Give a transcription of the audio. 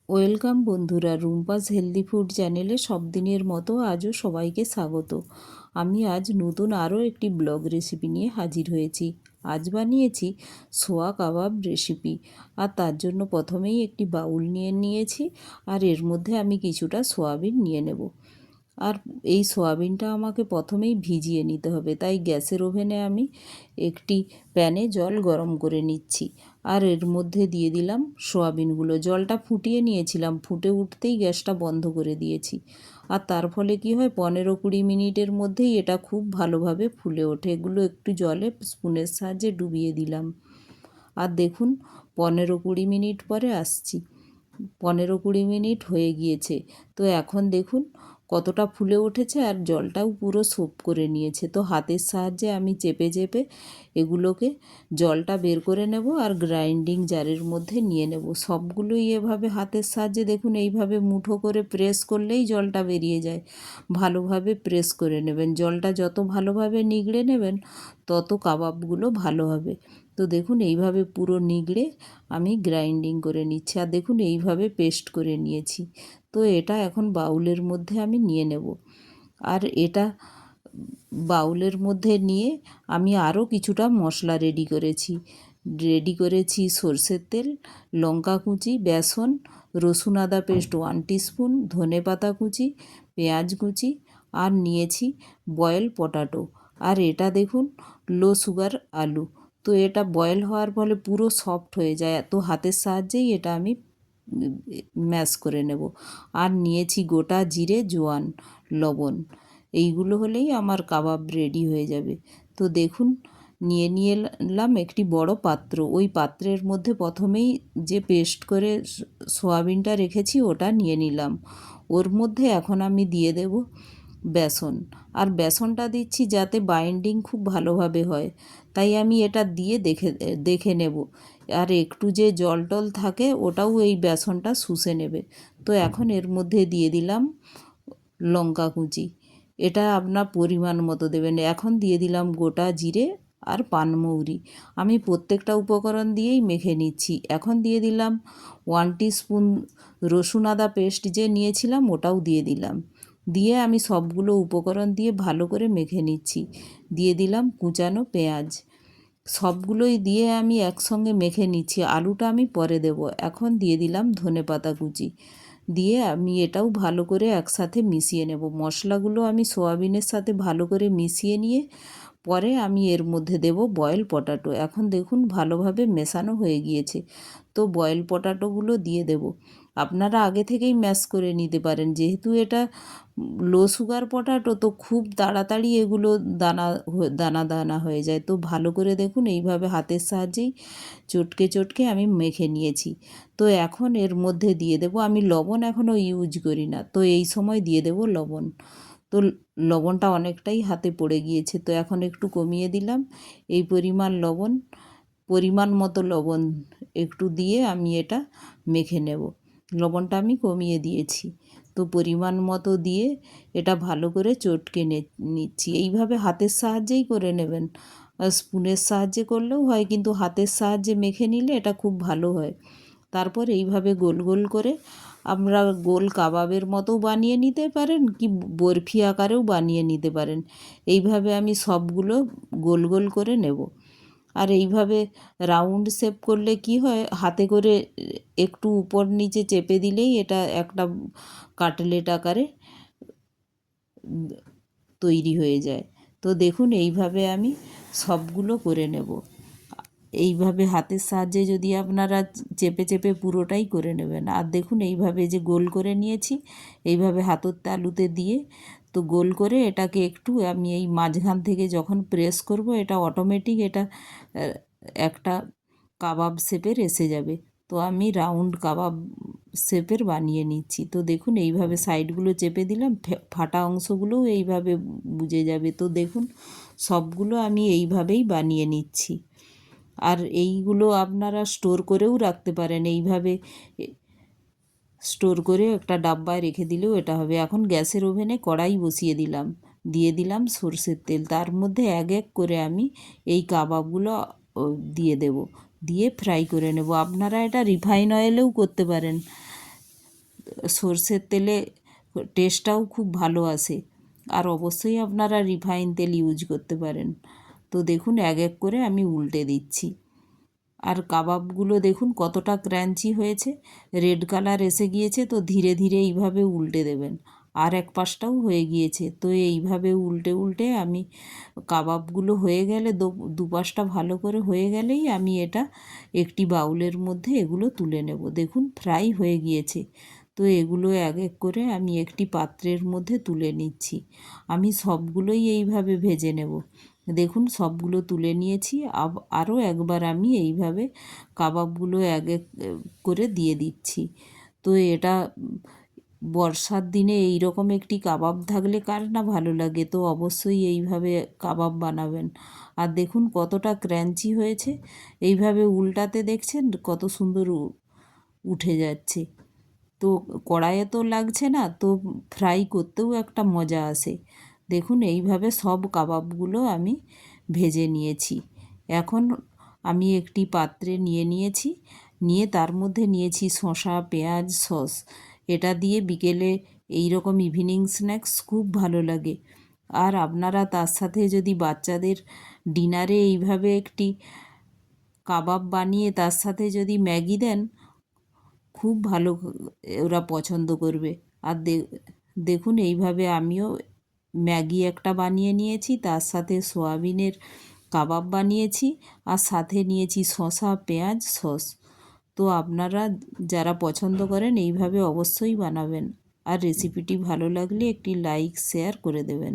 Welcome বন্ধুরা, Rumpa's healthy food চ্যানেলে সব দিনের মতো আজও সবাইকে স্বাগত। আমি আজ নতুন আরও একটি ব্লগ রেসিপি নিয়ে হাজির হয়েছি। আজ বানিয়েছি সোয়া কাবাব রেসিপি। আর তার জন্য প্রথমেই একটি বাউল নিয়ে নিয়েছি, আর এর মধ্যে আমি কিছুটা সোয়াবিন নিয়ে নেব। আর এই সোয়াবিনটা আমাকে প্রথমেই ভিজিয়ে নিতে হবে, তাই গ্যাসের ওভেনে আমি একটি প্যানে জল গরম করে নিচ্ছি। আর এর মধ্যে দিয়ে দিলাম সোয়াবিনগুলো। জলটা ফুটিয়ে নিয়েছিলাম, ফুটে উঠতেই গ্যাসটা বন্ধ করে দিয়েছি। আর তার ফলে কি হয়, 15-20 মিনিটের মধ্যেই এটা খুব ভালোভাবে ফুলে ওঠে। এগুলো একটু জলে স্পুনের সাহায্যে ডুবিয়ে দিলাম। আর দেখুন, 15-20 মিনিট পরে আসছি। 15-20 মিনিট হয়ে গিয়েছে। তো এখন দেখুন কতটা ফুলে উঠেছে, আর জলটাও পুরো সোপ করে নিয়েছে। তো হাতের সাহায্যে আমি চেপে চেপে এগুলোকে জলটা বের করে নেব, আর গ্রাইন্ডিং জারের মধ্যে নিয়ে নেব। সবগুলোই এভাবে হাতের সাহায্যে দেখুন এইভাবে মুঠো করে প্রেস করলেই জলটা বেরিয়ে যায়। ভালোভাবে প্রেস করে নেবেন। জলটা যত ভালোভাবে নিগড়ে নেবেন তত কাবাবগুলো ভালো হবে। তো দেখুন এইভাবে পুরো নিগড়ে আমি গ্রাইন্ডিং করে নিচ্ছি। আর দেখুন এইভাবে পেস্ট করে নিয়েছি। তো এটা এখন বাউলের মধ্যে আমি নিয়ে নেব। আর এটা বাউলের মধ্যে নিয়ে আমি আরও কিছুটা মশলা রেডি করেছি সরষের তেল, লঙ্কা কুচি, বেসন, রসুন আদা পেস্ট 1 টিস্পুন, ধনে পাতা কুচি, পেঁয়াজ কুচি, আর নিয়েছি বয়েল পটাটো। আর এটা দেখুন লো সুগার আলু। তো এটা বয়েল হওয়ার ফলে পুরো সফট হয়ে যায়, তো হাতের সাহায্যেই এটা আমি ম্যাশ করে নেব। আর নিয়েছি গোটা জিরে, জোয়ান, লবণ। এইগুলো হলেই আমার কাবাব রেডি হয়ে যাবে। তো দেখুন নিয়ে এলাম একটি বড় পাত্র। ওই পাত্রের মধ্যে প্রথমেই যে পেস্ট করে সোয়াবিনটা রেখেছি ওটা নিয়ে নিলাম। ওর মধ্যে এখন আমি দিয়ে দেব বেসন। আর বেসনটা দিচ্ছি যাতে বাইন্ডিং খুব ভালোভাবে হয়, তাই আমি এটা দিয়ে দেখে নেব। আর একটু যে জল টল থাকে ওটাও এই বেসনটা শুষে নেবে। তো এখন এর মধ্যে দিয়ে দিলাম লঙ্কা কুচি। এটা আপনার পরিমাণ মতো দেবেন। এখন দিয়ে দিলাম গোটা জিরে আর পানমৌরি। আমি প্রত্যেকটা উপকরণ দিয়েই মেখে নিচ্ছি। এখন দিয়ে দিলাম 1 টিস্পুন রসুন আদা পেস্ট যে নিয়েছিলাম ওটাও দিয়ে দিলাম। দিয়ে আমি সবগুলো উপকরণ দিয়ে ভালো করে মেখে নিচ্ছি। দিয়ে দিলাম কুচানো পেঁয়াজ। সবগুলোই দিয়ে আমি একসঙ্গে মেখে নিচ্ছি। আলুটা আমি পরে দেব। এখন দিয়ে দিলাম ধনেপাতা কুচি। দিয়ে আমি এটাও ভালো করে একসাথে মিশিয়ে নেব। মশলাগুলো আমি সোয়াবিনের সাথে ভালো করে মিশিয়ে নিয়ে পরে আমি এর মধ্যে দেব বয়েল পটাটো। এখন দেখুন ভালোভাবে মেশানো হয়ে গিয়েছে। তো বয়েল পটাটোগুলো দিয়ে দেব। আপনারা আগে থেকেই ম্যাশ করে নিতে পারেন, যেহেতু এটা লো সুগার পটাটো তো খুব তাড়াতাড়ি এগুলো দানা দানা দানা হয়ে যায়। তো ভালো করে দেখুন এইভাবে হাতের সাহায্যেই চটকে চটকে আমি মেখে নিয়েছি। তো এখন এর মধ্যে দিয়ে দেব, আমি লবণ এখনও ইউজ করি না, তো এই সময় দিয়ে দেব লবণ। তো লবণটা অনেকটাই হাতে পড়ে গিয়েছে, তো এখন একটু কমিয়ে দিলাম। এই পরিমাণ মতো লবণ একটু দিয়ে আমি এটা মেখে নেব। লবণটা আমি কমিয়ে দিয়েছি। তো পরিমাণ মতো দিয়ে এটা ভালো করে চটকে নিচ্ছি। এইভাবে হাতের সাহায্যেই করে নেবেন। স্পুনের সাহায্যে করলেও হয়, কিন্তু হাতের সাহায্যে মেখে নিলে এটা খুব ভালো হয়। তারপর এইভাবে গোল গোল করে আমরা গোল কাবাবের মতো বানিয়ে নিতে পারেন, কি বরফি আকারেও বানিয়ে নিতে পারেন। এইভাবে আমি সবগুলো গোল গোল করে নেব। আর এইভাবে রাউন্ড শেপ করলে কি হয়, হাতে করে একটু উপর নিচে চেপে দিলেই এটা একটা কাটলেট আকারে তৈরি হয়ে যায়। তো দেখুন এইভাবে আমি সবগুলো করে নেব। এইভাবে হাতের সাহায্যে যদি আপনারা চেপে চেপে পুরোটাই করে নেবেন। আর দেখুন এইভাবে যে গোল করে নিয়েছি, এইভাবে হাতের তালুতে দিয়ে তো গোল করে এটাকে একটু আমি এই মাঝখান থেকে যখন প্রেস করব এটা অটোমেটিক এটা একটা কাবাব শেপের এসে যাবে। তো আমি রাউন্ড কাবাব শেপের বানিয়ে নিচ্ছি। তো দেখুন এইভাবে সাইডগুলো চেপে দিলাম, ফাটা অংশগুলোও এইভাবে বুজে যাবে। তো দেখুন সবগুলো আমি এইভাবেই বানিয়ে নিচ্ছি। আর এইগুলো আপনারা স্টোর করেও রাখতে পারেন। এইভাবে স্টোর করে একটা ডাব্বায় রেখে দিলেও এটা হবে। এখন গ্যাসের ওভেনে কড়াই বসিয়ে দিলাম, দিয়ে দিলাম সরষের তেল। তার মধ্যে এক এক করে আমি এই কাবাবগুলো দিয়ে দেব, দিয়ে ফ্রাই করে নেব। আপনারা এটা রিফাইন অয়েলেও করতে পারেন। সর্ষের তেলে টেস্টটাও খুব ভালো আসে। আর অবশ্যই আপনারা রিফাইন তেল ইউজ করতে পারেন। তো দেখুন এক এক করে আমি উল্টে দিচ্ছি। আর কাবাবগুলো দেখুন কতটা ক্র্যাঞ্চি হয়েছে, রেড কালার এসে গিয়েছে। তো ধীরে ধীরে এইভাবে উল্টে দেবেন। আর এক পাশটাও হয়ে গিয়েছে, তো এইভাবে উল্টে উল্টে আমি কাবাবগুলো হয়ে গেলে দুপাশটা ভালো করে হয়ে গেলেই আমি এটা একটি বাউলের মধ্যে এগুলো তুলে নেব। দেখুন ফ্রাই হয়ে গিয়েছে। তো এগুলো এক এক করে আমি একটি পাত্রের মধ্যে তুলে নিচ্ছি। আমি সবগুলোই এইভাবে ভেজে নেব। দেখুন সবগুলো তুলে নিয়েছি। আরও একবার আমি এইভাবে কাবাবগুলো এক এক করে দিয়ে দিচ্ছি। তো এটা বর্ষার দিনে এই রকম একটি কাবাব থাকলে কার না ভালো লাগে। তো অবশ্যই এইভাবে কাবাব বানাবেন। আর দেখুন কতটা ক্র্যাঞ্চি হয়েছে। এইভাবে উল্টাতে দেখছেন কত সুন্দর উঠে যাচ্ছে। তো কড়াইয়ে তো লাগছে না, তো ফ্রাই করতেও একটা মজা আসে। দেখুন এইভাবে সব কাবাবগুলো আমি ভেজে নিয়েছি। এখন আমি একটি পাত্রে নিয়েছি, নিয়ে তার মধ্যে নিয়েছি শসা, পেঁয়াজ, সস। এটা দিয়ে বিকেলে এই রকম ইভিনিং স্ন্যাক্স খুব ভালো লাগে। আর আপনারা তার সাথে যদি বাচ্চাদের ডিনারে এইভাবে একটি কাবাব বানিয়ে তার সাথে যদি ম্যাগি দেন, খুব ভালো ওরা পছন্দ করবে। আর দেখুন এইভাবে আমিও ম্যাগি একটা বানিয়ে নিয়েছি, তার সাথে সোয়াবিনের কাবাব বানিয়েছি, আর সাথে নিয়েছি শসা, পেঁয়াজ, সস। তো আপনারা যারা পছন্দ করেন এইভাবে অবশ্যই বানাবেন। আর রেসিপিটি ভালো লাগলে একটি লাইক শেয়ার করে দেবেন।